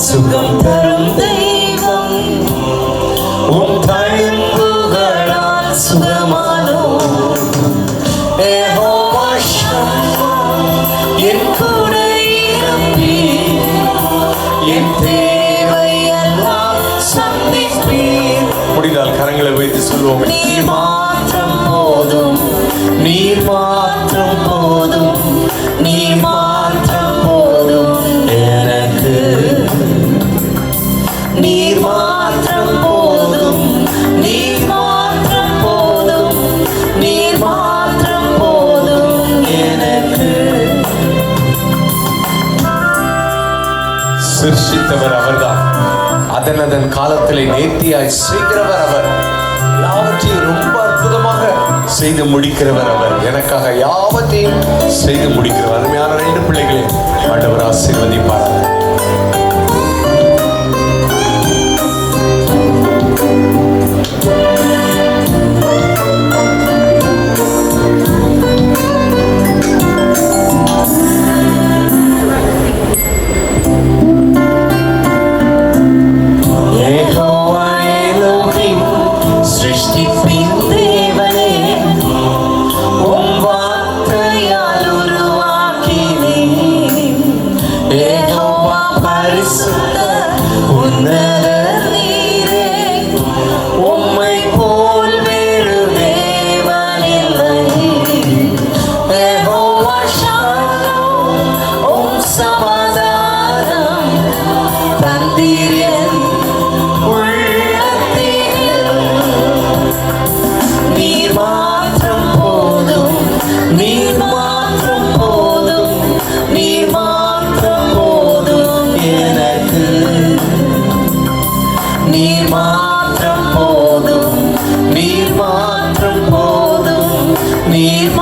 சுகம் தரும் தெய்வம் உன் தழும்புகளால் சுகமானோ யெகோவா ஷம்மா என் கூட இருப்பி என் தேவையெல்லாம் சந்திப்பீர். முடிந்தால் கரங்களை வைத்து சொல்வோம். நீர் மாற்றம் போதும், நீர் மாற்றம் போதும், நீர் மாற்றம் போதும் எனக்கு. நீர் மாற்றம் போதும், நீர் மாற்றம் போதும், நீர் மாற்றம் போதும் எனக்கு. சிருஷ்டித்தவர் அவர்தான், அதன் காலத்திலே நேர்த்தியாய் செய்கிறவர் அவர், யாவற்றையும் ரொம்ப அற்புதமாக செய்து முடிக்கிறவர் அவர், எனக்காக யாவற்றையும் செய்து முடிக்கிறவர். அருமையான 2 பிள்ளைகளே ஆண்டவர் ஆசீர்வதிப்பார். நீர் மாற்றம் போதும், நீர் மாற்றம் போதும், நீர்